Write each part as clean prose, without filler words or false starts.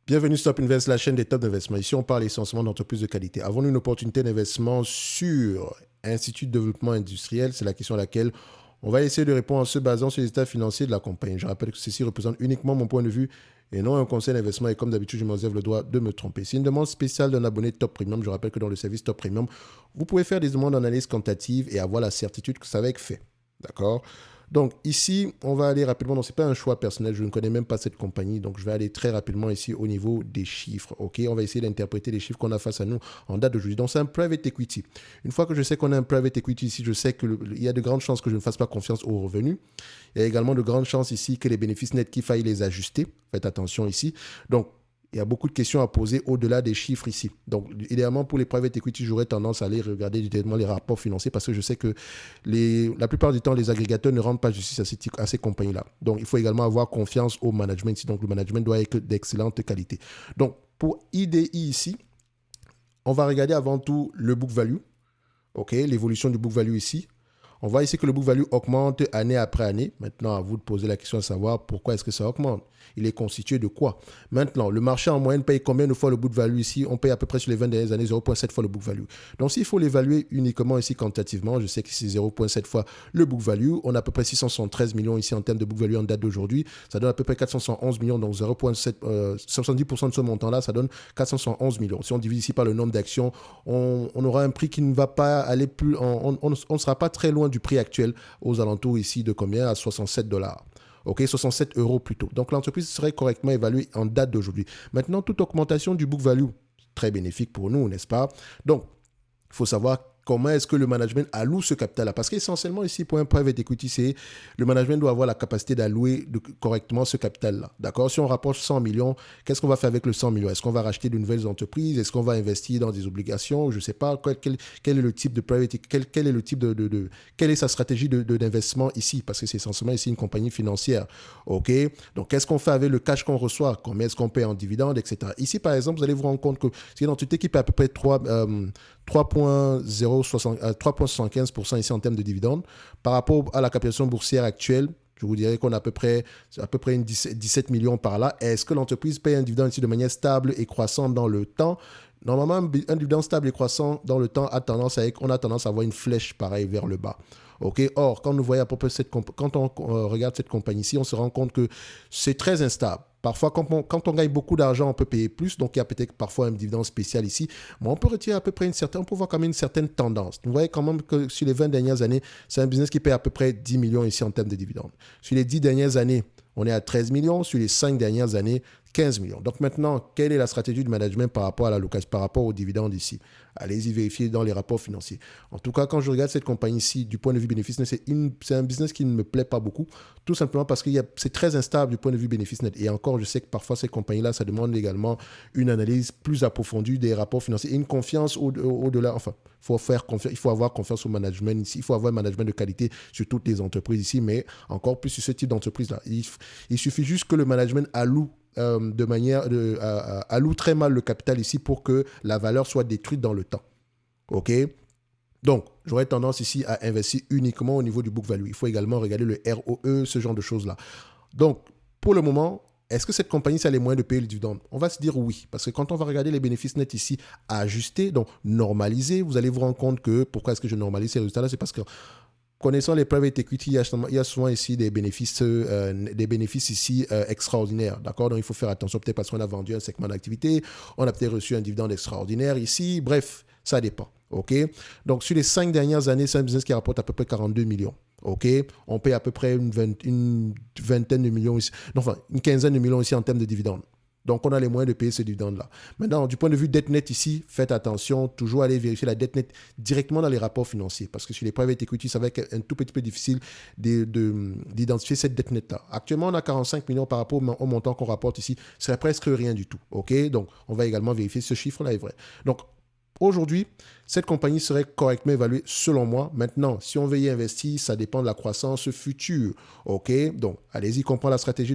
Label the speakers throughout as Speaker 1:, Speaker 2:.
Speaker 1: Bienvenue sur Top Invest, la chaîne des top d'investissement. Ici, on parle essentiellement d'entreprises de qualité. Avons-nous une opportunité d'investissement sur Institut de développement industriel? C'est la question à laquelle on va essayer de répondre en se basant sur les états financiers de la compagnie. Je rappelle que ceci représente uniquement mon point de vue et non un conseil d'investissement. Et comme d'habitude, je me réserve le droit de me tromper. C'est une demande spéciale d'un abonné Top Premium. Je rappelle que dans le service Top Premium, vous pouvez faire des demandes d'analyse quantitative et avoir la certitude que ça va être fait. D'accord? Donc ici, on va aller rapidement. Donc, ce n'est pas un choix personnel. Je ne connais même pas cette compagnie. Donc, je vais aller très rapidement ici au niveau des chiffres. OK, on va essayer d'interpréter les chiffres qu'on a face à nous en date d'aujourd'hui. Donc, c'est un private equity. Une fois que je sais qu'on a un private equity ici, je sais qu'il y a de grandes chances que je ne fasse pas confiance aux revenus. Il y a également de grandes chances ici que les bénéfices nets, qu'il faille les ajuster. Faites attention ici. Donc, il y a beaucoup de questions à poser au-delà des chiffres ici. Donc, idéalement, pour les private equity, j'aurais tendance à aller regarder directement les rapports financiers parce que je sais que la plupart du temps, les agrégateurs ne rendent pas justice à ces compagnies-là. Donc, il faut également avoir confiance au management ici. Donc, le management doit être d'excellente qualité. Donc, pour IDI ici, on va regarder avant tout le book value. OK, l'évolution du book value ici. On voit ici que le book value augmente année après année. Maintenant, à vous de poser la question de savoir pourquoi est-ce que ça augmente. Il est constitué de quoi? Maintenant, le marché en moyenne paye combien de fois le book value ici? On paye à peu près sur les 20 dernières années 0,7 fois le book value. Donc, s'il faut l'évaluer uniquement ici quantitativement, je sais que c'est 0,7 fois le book value. On a à peu près 673 millions ici en termes de book value en date d'aujourd'hui. Ça donne à peu près 411 millions. Donc, 0,7, 70% de ce montant-là, ça donne 411 millions. Si on divise ici par le nombre d'actions, on aura un prix qui ne va pas aller plus... On ne sera pas très loin du prix actuel aux alentours ici de combien? À 67 dollars. OK, 67 euros plutôt. Donc, l'entreprise serait correctement évaluée en date d'aujourd'hui. Maintenant, toute augmentation du book value, très bénéfique pour nous, n'est-ce pas? Donc, il faut savoir comment est-ce que le management alloue ce capital-là. Parce qu'essentiellement, ici, pour un private equity, c'est le management doit avoir la capacité d'allouer correctement ce capital-là. D'accord? Si on rapproche 100 millions, qu'est-ce qu'on va faire avec le 100 millions? Est-ce qu'on va racheter de nouvelles entreprises? Est-ce qu'on va investir dans des obligations? Je ne sais pas. Quel est le type de private equity? Quel est le type quelle est sa stratégie d'investissement ici? Parce que c'est essentiellement ici une compagnie financière. OK? Donc, qu'est-ce qu'on fait avec le cash qu'on reçoit? Combien est-ce qu'on paye en dividendes, etc. Ici, par exemple, vous allez vous rendre compte que c'est une entité qui paie à peu près 3,75% ici en termes de dividendes. Par rapport à la capitalisation boursière actuelle, je vous dirais qu'on a à peu près 17 millions par là. Est-ce que l'entreprise paye un dividende ici de manière stable et croissante dans le temps? Normalement, un dividende stable et croissant dans le temps on a tendance à avoir une flèche pareille vers le bas. Okay? Or, quand on regarde cette compagnie-ci, on se rend compte que c'est très instable. Parfois, quand on gagne beaucoup d'argent, on peut payer plus. Donc, il y a peut-être parfois un dividende spécial ici. Mais on peut retirer à peu près on peut voir quand même une certaine tendance. Vous voyez quand même que sur les 20 dernières années, c'est un business qui paye à peu près 10 millions ici en termes de dividendes. Sur les 10 dernières années, on est à 13 millions. Sur les 5 dernières années, 15 millions. Donc maintenant, quelle est la stratégie du management par rapport à la location, par rapport aux dividendes ici? Allez-y vérifier dans les rapports financiers. En tout cas, quand je regarde cette compagnie-ci, du point de vue bénéfice net, c'est un business qui ne me plaît pas beaucoup, tout simplement parce que c'est très instable du point de vue bénéfice net. Et encore, je sais que parfois, ces compagnies-là, ça demande également une analyse plus approfondie des rapports financiers et une confiance au-delà. Enfin, il faut avoir confiance au management ici. Il faut avoir un management de qualité sur toutes les entreprises ici, mais encore plus sur ce type d'entreprise-là. Il suffit juste que le management alloue alloue très mal le capital ici pour que la valeur soit détruite dans le temps. OK? Donc, j'aurais tendance ici à investir uniquement au niveau du book value. Il faut également regarder le ROE, ce genre de choses-là. Donc, pour le moment, est-ce que cette compagnie a les moyens de payer le dividende? On va se dire oui, parce que quand on va regarder les bénéfices nets ici ajustés, donc normalisés, vous allez vous rendre compte que pourquoi est-ce que je normalise ces résultats-là? C'est parce que connaissant les private equity, il y a souvent ici des bénéfices ici extraordinaires. D'accord? Donc, il faut faire attention, peut-être parce qu'on a vendu un segment d'activité, on a peut-être reçu un dividende extraordinaire ici. Bref, ça dépend. OK? Donc, sur les 5 dernières années, c'est un business qui rapporte à peu près 42 millions. OK? On paye à peu près une vingtaine de millions ici. Non, enfin, une quinzaine de millions ici en termes de dividendes. Donc, on a les moyens de payer ce dividende-là. Maintenant, du point de vue dette nette ici, faites attention, toujours aller vérifier la dette nette directement dans les rapports financiers. Parce que sur les private equity, ça va être un tout petit peu difficile d'identifier cette dette nette-là. Actuellement, on a 45 millions par rapport au montant qu'on rapporte ici. Ce serait presque rien du tout. OK? Donc, on va également vérifier si ce chiffre-là est vrai. Donc, aujourd'hui, cette compagnie serait correctement évaluée selon moi. Maintenant, si on veut y investir, ça dépend de la croissance future. OK? Donc, allez-y, comprendre la stratégie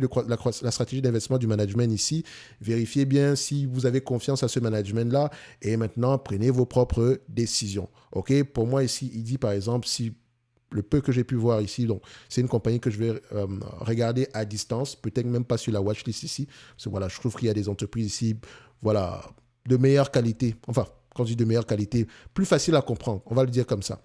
Speaker 1: d'investissement du management ici. Vérifiez bien si vous avez confiance à ce management-là et maintenant, prenez vos propres décisions. OK? Pour moi, ici, il dit par exemple, si le peu que j'ai pu voir ici, donc c'est une compagnie que je vais regarder à distance, peut-être même pas sur la watchlist ici, parce que voilà, je trouve qu'il y a des entreprises ici, voilà, de meilleure qualité, enfin, quand je dis de meilleure qualité, plus facile à comprendre, on va le dire comme ça.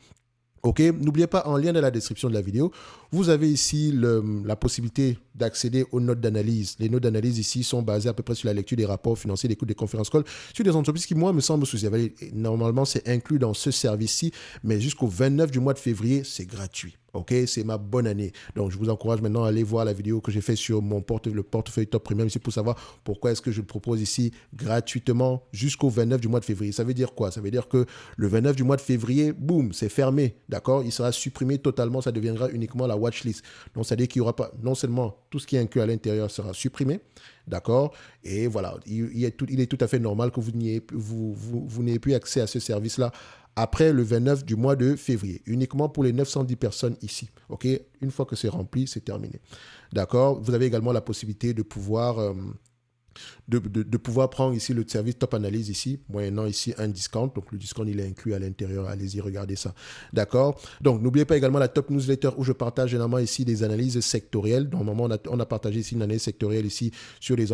Speaker 1: Ok, n'oubliez pas, en lien dans la description de la vidéo, vous avez ici la possibilité d'accéder aux notes d'analyse. Les notes d'analyse ici sont basées à peu près sur la lecture des rapports financiers, des coûts des conférences calls, sur des entreprises qui, moi, me semblent sous-évaluées. Normalement, c'est inclus dans ce service-ci, mais jusqu'au 29 du mois de février, c'est gratuit. Ok, c'est ma bonne année. Donc, je vous encourage maintenant à aller voir la vidéo que j'ai fait sur le portefeuille Top Premium ici pour savoir pourquoi est-ce que je le propose ici gratuitement jusqu'au 29 du mois de février. Ça veut dire quoi? Ça veut dire que le 29 du mois de février, boum, c'est fermé. D'accord? Il sera supprimé totalement. Ça deviendra uniquement la watchlist. Donc, ça veut dire qu'il n'y aura pas, non seulement tout ce qui est inclus à l'intérieur sera supprimé, d'accord? Et voilà, il est tout à fait normal que vous n'ayez plus accès à ce service-là après le 29 du mois de février, uniquement pour les 910 personnes ici. Ok, une fois que c'est rempli, c'est terminé. D'accord. Vous avez également la possibilité de pouvoir, de pouvoir prendre ici le service Top Analyse ici, moyennant ici un discount. Donc le discount, il est inclus à l'intérieur. Allez-y, regardez ça. D'accord. Donc n'oubliez pas également la Top Newsletter où je partage généralement ici des analyses sectorielles. Normalement, on a partagé ici une analyse sectorielle ici sur les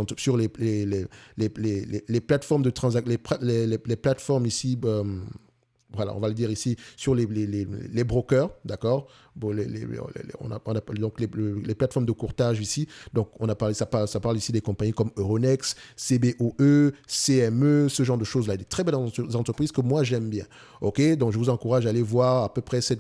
Speaker 1: plateformes de transaction, les plateformes ici. Voilà, on va le dire ici, sur les brokers, d'accord? Bon, on a donc les plateformes de courtage ici. Donc, on a parlé, ça parle ici des compagnies comme Euronext, CBOE, CME, ce genre de choses-là. Des très belles entreprises que moi, j'aime bien. OK? Donc, je vous encourage à aller voir à peu près si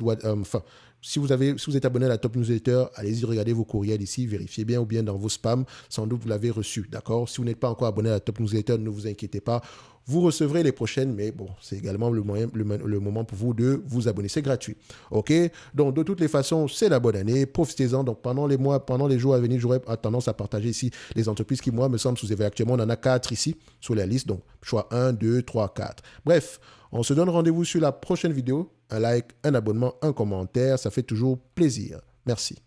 Speaker 1: vous êtes abonné à la Top Newsletter, allez-y, regardez vos courriels ici, vérifiez bien ou bien dans vos spams. Sans doute, vous l'avez reçu, d'accord? Si vous n'êtes pas encore abonné à la Top Newsletter, ne vous inquiétez pas. Vous recevrez les prochaines, mais bon, c'est également le moment pour vous de vous abonner. C'est gratuit. OK? Donc, de toutes les façons, c'est la bonne année. Profitez-en. Donc, pendant les mois, pendant les jours à venir, j'aurai tendance à partager ici les entreprises qui, moi, me semblent sous-évaluées. Actuellement, on en a 4 ici sur la liste. Donc, choix 1, 2, 3, 4. Bref, on se donne rendez-vous sur la prochaine vidéo. Un like, un abonnement, un commentaire. Ça fait toujours plaisir. Merci.